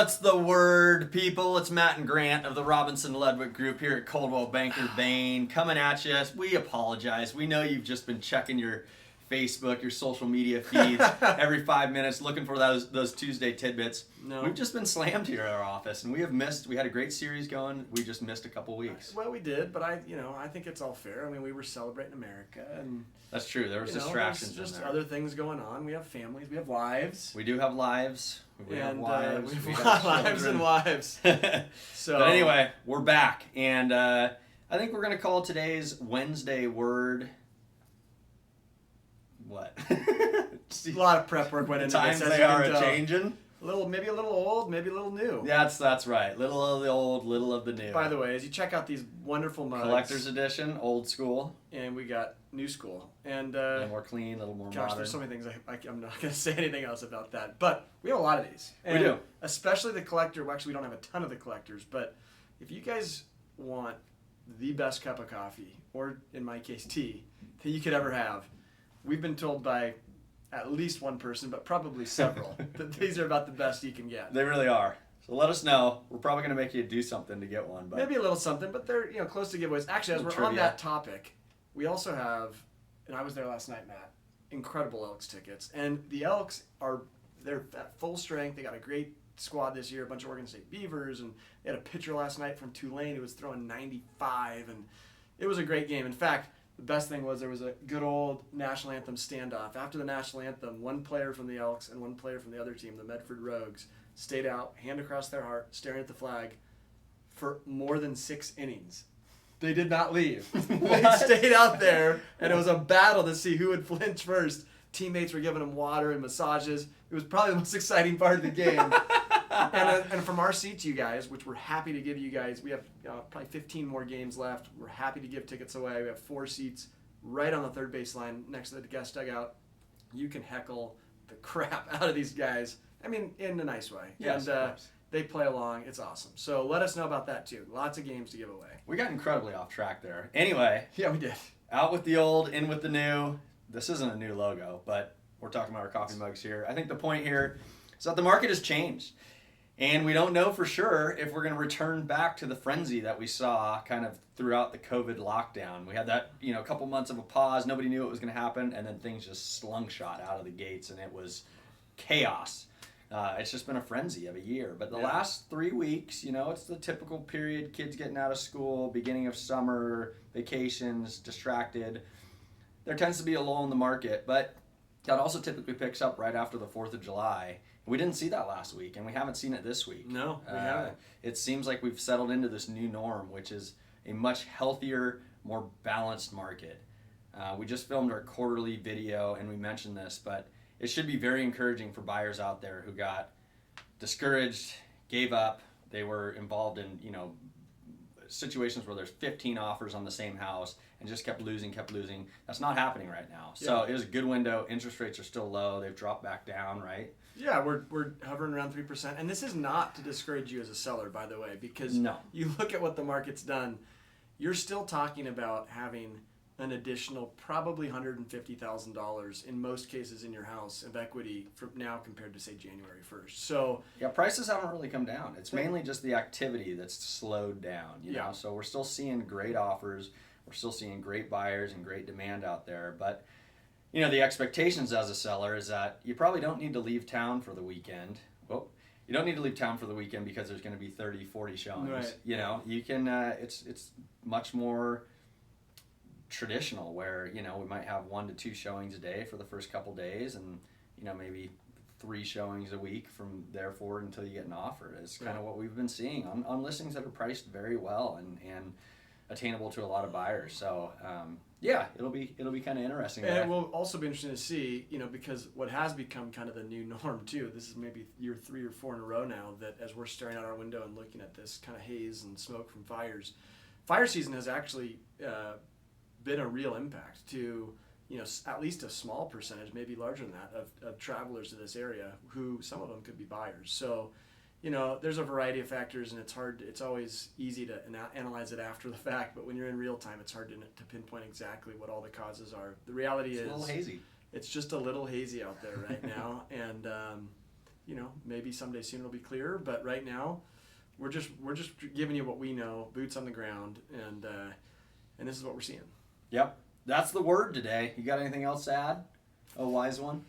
What's the word, people? It's Matt and Grant of the Robinson Ludwig Group here at Coldwell Banker Bain coming at you. We apologize. We know you've just been checking your Facebook, your social media feeds every 5 minutes looking for those Tuesday tidbits. No. We've just been slammed here at our office, and we had a great series going. We just missed a couple weeks. Well, we did, but I think it's all fair. I mean, we were celebrating America, and That's true. There was distractions there's just in there. other things going on. We have families, we have lives. We do have lives. We have wives. We we have have lives and children. wives. So, But anyway, we're back, and I think we're gonna call today's Wednesday word. What? a lot of prep work went into Times this. as they you are can a tell. changing. Maybe a little old, maybe a little new. That's right. Little of the old, little of the new. By the way, as you check out these wonderful mugs, Collector's edition, old school, and we got new school, and a little more clean, a little more gosh, modern. there's so many things I'm not going to say anything else about that. But we have a lot of these. We do. Especially the collector. Well, actually, we don't have a ton of the collectors, but if you guys want the best cup of coffee, or in my case, tea, that you could ever have, we've been told by at least one person, but probably several, that these are about the best you can get. They really are. So let us know. We're probably going to make you do something to get one. But Maybe a little something, but they're close to giveaways. Actually, as we're Trivia. on that topic, we also have, and I was there last night, Matt, incredible Elks tickets. And the Elks they're at full strength. They got a great squad this year, a bunch of Oregon State Beavers, and they had a pitcher last night from Tulane who was throwing 95, and it was a great game. In fact, the best thing was there was a good old national anthem standoff. After the national anthem, one player from the Elks and one player from the other team, the Medford Rogues, stayed out, hand across their heart, staring at the flag for more than 6 innings. They did not leave. They stayed out there, and it was a battle to see who would flinch first. Teammates were giving them water and massages. It was probably the most exciting part of the game. And from our seats, you guys, which we're happy to give you guys, we have probably 15 more games left. We're happy to give tickets away. We have 4 seats right on the third base line next to the guest dugout. You can heckle the crap out of these guys. I mean, in a nice way. Yes, and of course. they play along. It's awesome. So let us know about that too. Lots of games to give away. we got incredibly off track there. Anyway, Yeah, we did. out with the old, in with the new. This isn't a new logo, but we're talking about our coffee mugs here. I think the point here is that the market has changed. And we don't know for sure if we're going to return back to the frenzy that we saw kind of throughout the COVID lockdown. We had that, a couple months of a pause. Nobody knew what was going to happen. And then things just slungshot out of the gates, and it was chaos. It's just been a frenzy of a year. But the last 3 weeks, it's the typical period, kids getting out of school, beginning of summer, vacations, distracted. There tends to be a lull in the market, but that also typically picks up right after the 4th of July. We didn't see that last week, and we haven't seen it this week. No, we haven't. It seems like we've settled into this new norm, which is a much healthier, more balanced market. We just filmed our quarterly video, and we mentioned this, but it should be very encouraging for buyers out there who got discouraged, gave up. They were involved in, situations where there's 15 offers on the same house and just kept losing. That's not happening right now. So it was a good window. Interest rates are still low. They've dropped back down, right? Yeah, we're hovering around 3%. And this is not to discourage you as a seller, by the way, because you look at what the market's done. You're still talking about having an additional probably $150,000 in most cases in your house of equity from now compared to, say, January 1st. So yeah, prices haven't really come down. It's mainly just the activity that's slowed down, know. So we're still seeing great offers. We're still seeing great buyers and great demand out there. But, the expectations as a seller is that you probably don't need to leave town for the weekend. Well, you don't need to leave town for the weekend because there's going to be 30, 40 showings. Right. You can, it's much more traditional where, we might have 1 to 2 showings a day for the first couple days and, maybe 3 showings a week from there forward until you get an offer. It's kind of what we've been seeing on listings that are priced very well and attainable to a lot of buyers. So, it'll be kind of interesting. And it will also be interesting to see, because what has become kind of the new norm too, this is maybe year 3 or 4 in a row now that as we're staring out our window and looking at this kind of haze and smoke from fires, fire season has actually been a real impact to, at least a small percentage, maybe larger than that, of travelers to this area who some of them could be buyers. So, there's a variety of factors, and it's always easy to analyze it after the fact, but when you're in real time, it's hard to pinpoint exactly what all the causes are. The reality is a little hazy. It's just a little hazy out there right now, and maybe someday soon it'll be clearer. But right now, we're just giving you what we know, boots on the ground, and this is what we're seeing. Yep, that's the word today. You got anything else to add? A wise one?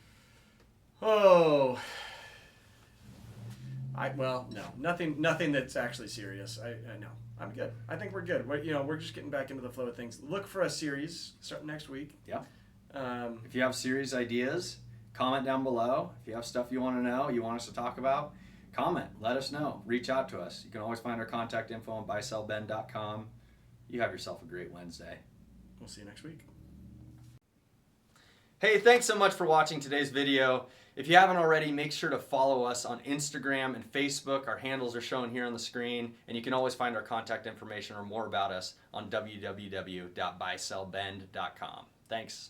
Oh, no, nothing that's actually serious. I know. I'm good. I think we're good. We're just getting back into the flow of things. Look for a series starting next week. Yeah. If you have series ideas, comment down below. If you have stuff you want to know, you want us to talk about, comment. Let us know. Reach out to us. You can always find our contact info on buysellbend.com. You have yourself a great Wednesday. We'll see you next week. Hey, thanks so much for watching today's video. If you haven't already, make sure to follow us on Instagram and Facebook. Our handles are shown here on the screen, and you can always find our contact information or more about us on www.buysellbend.com. Thanks.